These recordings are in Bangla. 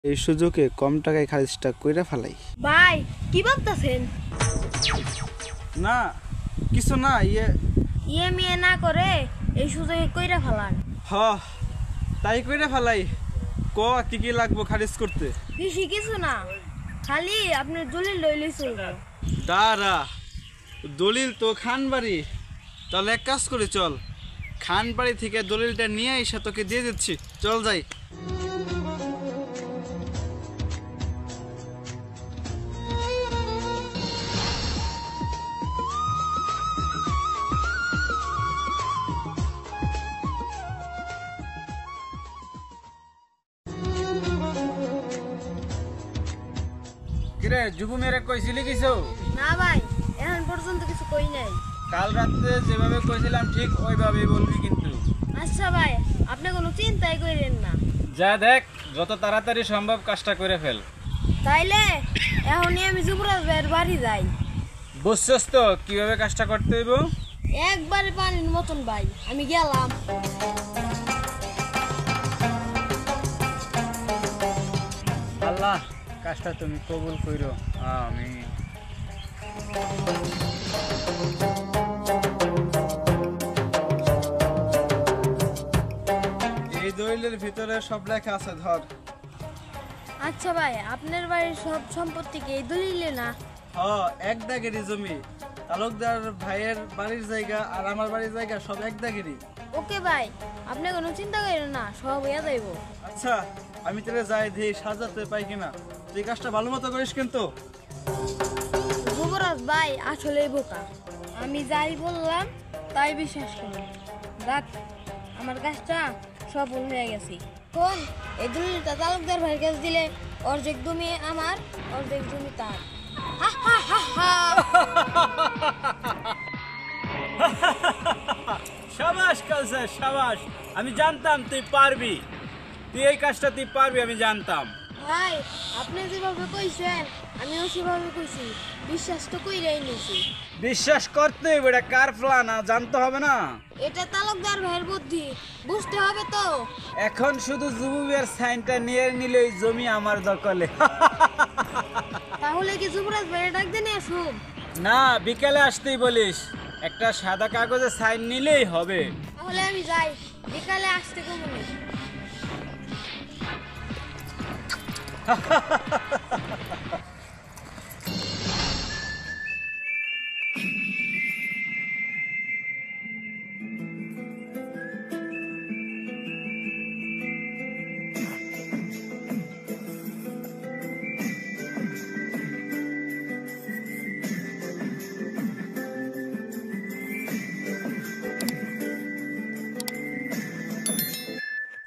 এই সুযোগে কম টাকায় খারিজটা কইরা ফেলাই। ভাই কি ভাবতেছেন? না কিছু না, ইয়ে না করে এই সুযোগে কইরা ফেলান। হ তাই কইরা ফেলাই। ক কি কি লাগবো খারিজ করতে? বেশি কিছু না, খালি আপনি দলিল লইলেই চলবে। দাঁড়া, দলিল তো খানবাড়ি। তাহলে এক কাজ করে চল, খানবাড়ি থেকে দলিলটা নিয়ে এসে তোকে দিয়ে দিচ্ছি। চল যাই। কিরে যুবু মেরে কইছিলি কিছু? না ভাই, এখন পর্যন্ত কিছু কই নাই। কাল রাতে যেভাবে কইছিলাম ঠিক ওইভাবেই বলবি কিন্তু। আচ্ছা ভাই, আপনি কোনো চিন্তাই করেন না। যা দেখ যত তাড়াতাড়ি সম্ভব কাজটা করে ফেল। তাইলে এখনই আমি যুবরাজ ভাইয়ের বাড়ি যাই। বুঝছস তো কিভাবে কাজটা করতে হইব? একবারে পানির মতন ভাই, আমি গেলাম। আল্লাহ কাজটা তুমি কবুল কইরো, আমিন। এই দলিলের ভিতরে সব লেখা আছে, ধর। আচ্ছা ভাই, আপনার বাড়ির সব সম্পত্তি কি এই দলিলে না? এক দাগেরই জমি। তালুকদার ভাইয়ের বাড়ির জায়গা আর আমার বাড়ির জায়গা সব এক দাগেরই। ওকে ভাই, আপনি কোনো চিন্তা করেন না, সব হইয়া যাইব। আচ্ছা আমি তোরে যাই দেখি সাজাতে পাই কিনা। তুই কাজটা ভালো মতো করিস কিন্তু। যুবরাজ ভাই আসলেই বোকা, আমি যাই বললাম তাই বিশ্বাস করি। দেখ আমার কাজটা সফল হয়ে গেছে। কোন এই দলিলটা তালুকদার ভাইয়ের কাছে দিলে অর্ধেক জমি আমার, অর্ধেক জমি তার। হা হা হা হা। শাবাশ কালসার শাবাশ, আমি জানতাম তুই পারবি, তুই এই কাজটা তুই পারবি, আমি জানতাম। ভাই আপনি যেভাবে কইছেন আমিও সেভাবে কইছি, বিশ্বাস তো কইরাই নিছি। বিশ্বাস করতে হইব, এটা কার প্ল্যান জানতে হবে না? এটা তালুকদার ভাইয়ের বুদ্ধি, বুঝতে হবে তো। এখন শুধু যুবুবের সাইনটা নিয়ে নিলেই জমি আমার দখলে। তাহলে কি যুবরাজ ভাইয়ের ডাক দিয়ে নিয়ে আসুন? না, বিকেলে আসতেই বলিস, একটা সাদা কাগজে সাইন নিলেই হবে। তাহলে আমি যাই, বিকালে আসতে কমনি।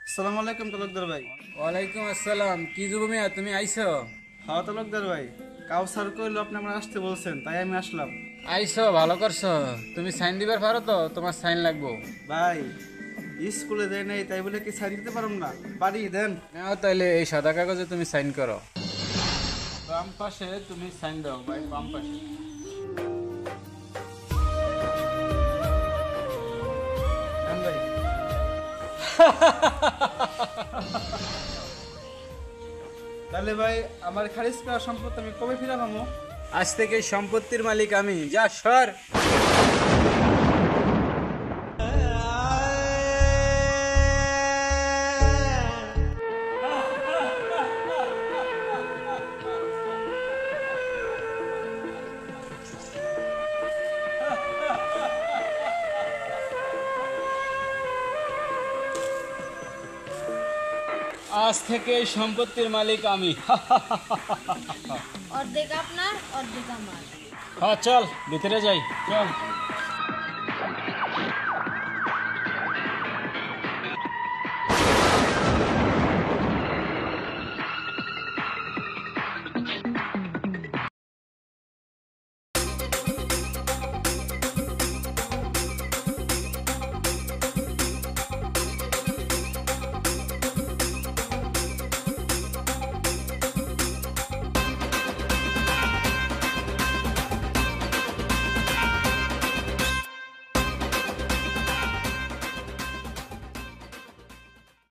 আসসালামু আলাইকুম তালুকদার ভাই। ওয়ালাইকুম আসসালাম। কি যুব মিয়া, তুমি আইছো? হ্যাঁ তালুকদার ভাই, কাউসার কইলো আপনি আমার আসতে বলছেন, তাই আমি আসলাম। আইছো, ভালো করছো। তুমি সাইন দিবার পারো তো? তোমার সাইন লাগবো। ভাই স্কুলে যাই নাই তাই বলে কি সাইন দিতে পারুম না? পারি, দেন। নাও তাইলে এই সাদা কাগজে তুমি সাইন করো। বাম পাশে তুমি সাইন দাও ভাই, বাম পাশে। দেন ভাই। তাহলে ভাই আমার খারিজ করা সম্পত্তি আমি কবে ফিরে পাবো? আজ থেকে সম্পত্তির মালিক আমি। যা সর। আজ থেকে সম্পত্তির মালিক আমি। অর্ধেক আপনার, অর্ধেক আমার। হ্যাঁ চল ভিতরে যাই, চল।